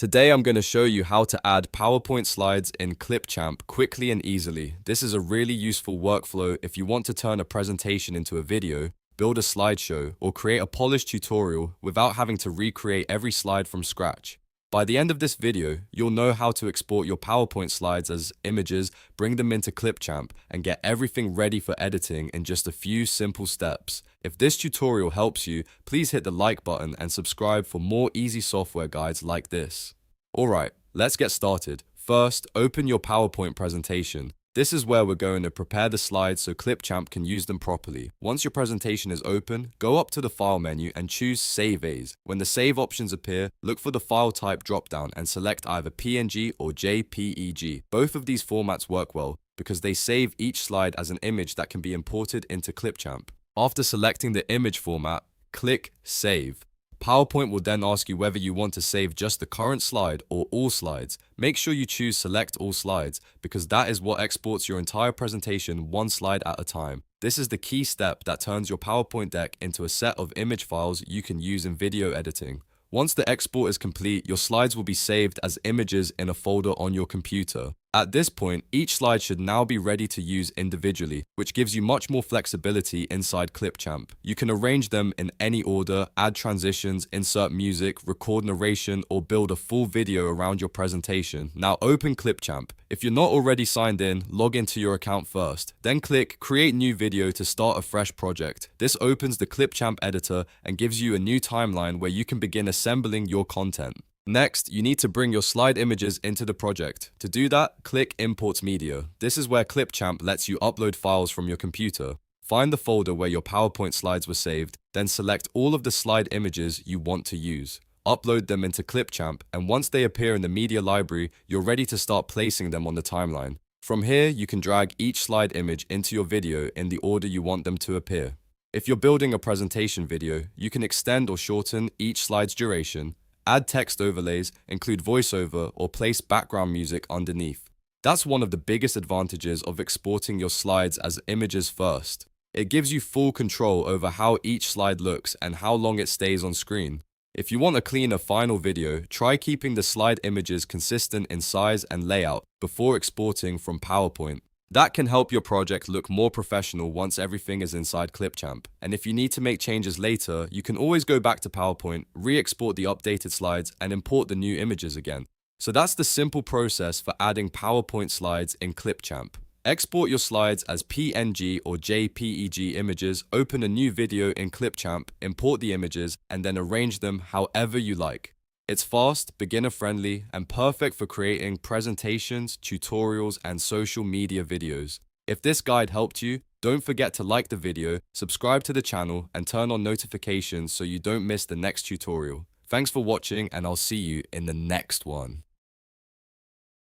Today I'm going to show you how to add PowerPoint slides in Clipchamp quickly and easily. This is a really useful workflow if you want to turn a presentation into a video, build a slideshow, or create a polished tutorial without having to recreate every slide from scratch. By the end of this video, you'll know how to export your PowerPoint slides as images, bring them into Clipchamp, and get everything ready for editing in just a few simple steps. If this tutorial helps you, please hit the like button and subscribe for more easy software guides like this. Alright, let's get started. First, open your PowerPoint presentation. This is where we're going to prepare the slides so Clipchamp can use them properly. Once your presentation is open, go up to the File menu and choose Save As. When the Save options appear, look for the File Type dropdown and select either PNG or JPEG. Both of these formats work well because they save each slide as an image that can be imported into Clipchamp. After selecting the image format, click Save. PowerPoint will then ask you whether you want to save just the current slide or all slides. Make sure you choose Select All Slides because that is what exports your entire presentation one slide at a time. This is the key step that turns your PowerPoint deck into a set of image files you can use in video editing. Once the export is complete, your slides will be saved as images in a folder on your computer. At this point, each slide should now be ready to use individually, which gives you much more flexibility inside Clipchamp. You can arrange them in any order, add transitions, insert music, record narration, or build a full video around your presentation. Now open Clipchamp. If you're not already signed in, log into your account first. Then click Create New Video to start a fresh project. This opens the Clipchamp editor and gives you a new timeline where you can begin assembling your content. Next, you need to bring your slide images into the project. To do that, click Import Media. This is where Clipchamp lets you upload files from your computer. Find the folder where your PowerPoint slides were saved, then select all of the slide images you want to use. Upload them into Clipchamp, and once they appear in the media library, you're ready to start placing them on the timeline. From here, you can drag each slide image into your video in the order you want them to appear. If you're building a presentation video, you can extend or shorten each slide's duration, add text overlays, include voiceover, or place background music underneath. That's one of the biggest advantages of exporting your slides as images first. It gives you full control over how each slide looks and how long it stays on screen. If you want a cleaner final video, try keeping the slide images consistent in size and layout before exporting from PowerPoint. That can help your project look more professional once everything is inside Clipchamp. And if you need to make changes later, you can always go back to PowerPoint, re-export the updated slides, and import the new images again. So that's the simple process for adding PowerPoint slides in Clipchamp. Export your slides as PNG or JPEG images, open a new video in Clipchamp, import the images, and then arrange them however you like. It's fast, beginner-friendly, and perfect for creating presentations, tutorials, and social media videos. If this guide helped you, don't forget to like the video, subscribe to the channel, and turn on notifications so you don't miss the next tutorial. Thanks for watching, and I'll see you in the next one.